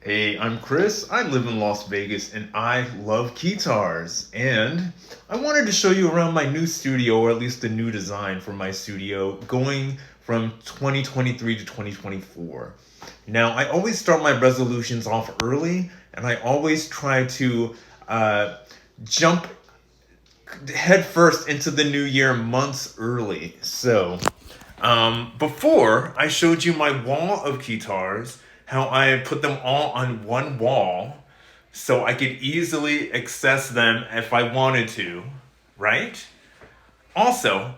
Hey, I'm Chris. I live in Las Vegas and I love guitars. And I wanted to show you around my new studio, or at least the new design for my studio, going from 2023 to 2024. Now, I always start my resolutions off early and I always try to uh, jump head first into the new year months early. Before I showed you my wall of guitars, how I put them all on one wall so I could easily access them if I wanted to, right? Also,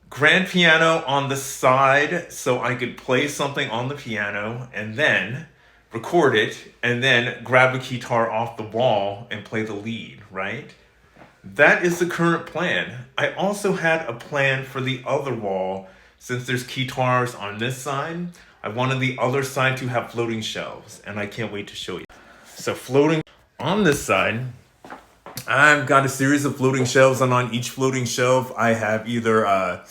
grand piano on the side so I could play something on the piano and then record it and then grab a guitar off the wall and play the lead, right? That is the current plan. I also had a plan for the other wall. Since there's guitars on this side, I wanted the other side to have floating shelves, and I can't wait to show you. So floating on this side, I've got a series of floating shelves, and on each floating shelf, I have either a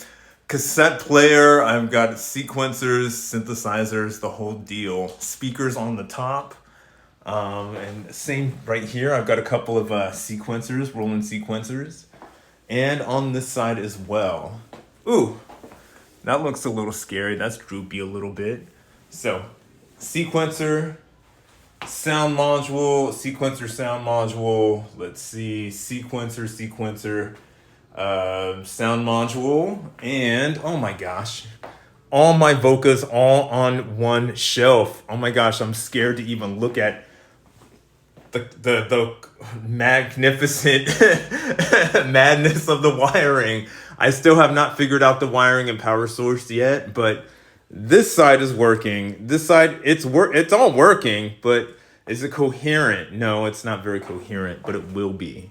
cassette player, I've got sequencers, synthesizers, the whole deal, speakers on the top. And same right here, I've got a couple of sequencers, Roland sequencers, and on this side as well. Ooh, that looks a little scary. That's droopy a little bit. So, sequencer, sound module. Let's see, sequencer, sound module, and oh my gosh, all my Vocas all on one shelf. Oh my gosh, I'm scared to even look at the magnificent madness of the wiring. I still have not figured out the wiring and power source yet, but this side is working. This side, it's all working, but is it coherent? No, it's not very coherent, but it will be.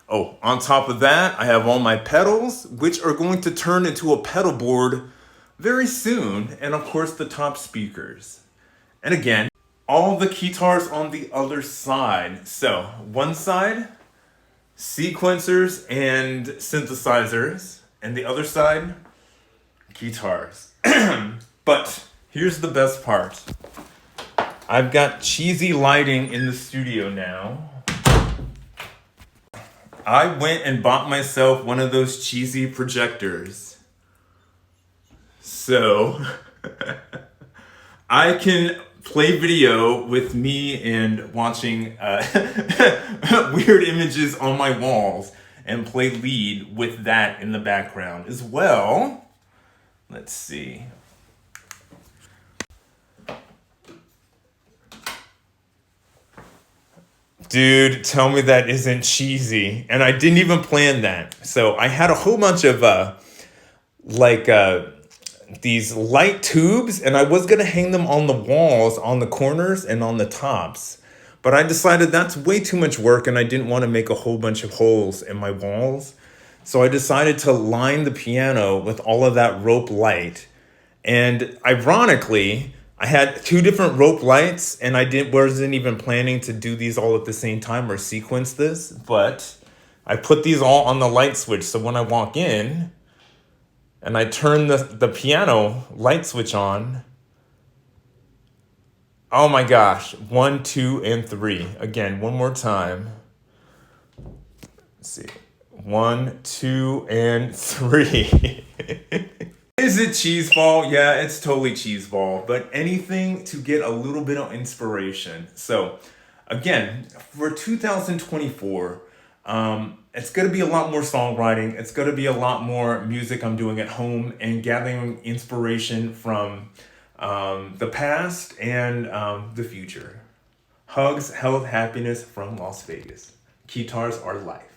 Oh, on top of that, I have all my pedals, which are going to turn into a pedal board very soon, and of course the top speakers. And again, all the guitars on the other side. So one side, sequencers and synthesizers, and the other side, guitars. But here's the best part. I've got cheesy lighting in the studio now. I went and bought myself one of those cheesy projectors. So I can play video with me and watching weird images on my walls and play lead with that in the background as well. Let's see. Dude, tell me that isn't cheesy. And I didn't even plan that. So I had a whole bunch of these light tubes, and I was gonna hang them on the walls, on the corners, and on the tops. But I decided that's way too much work, and I didn't want to make a whole bunch of holes in my walls. So I decided to line the piano with all of that rope light. And ironically, I had two different rope lights, and wasn't even planning to do these all at the same time or sequence this, but I put these all on the light switch. So when I walk in, and I turn the piano light switch on. Oh my gosh, 1, 2, and 3. Again, one more time. Let's see. 1, 2, and 3. Is it cheeseball? Yeah, it's totally cheeseball, but anything to get a little bit of inspiration. So again, for 2024, it's going to be a lot more songwriting. It's going to be a lot more music I'm doing at home and gathering inspiration from the past and the future. Hugs, health, happiness from Las Vegas. Guitars are life.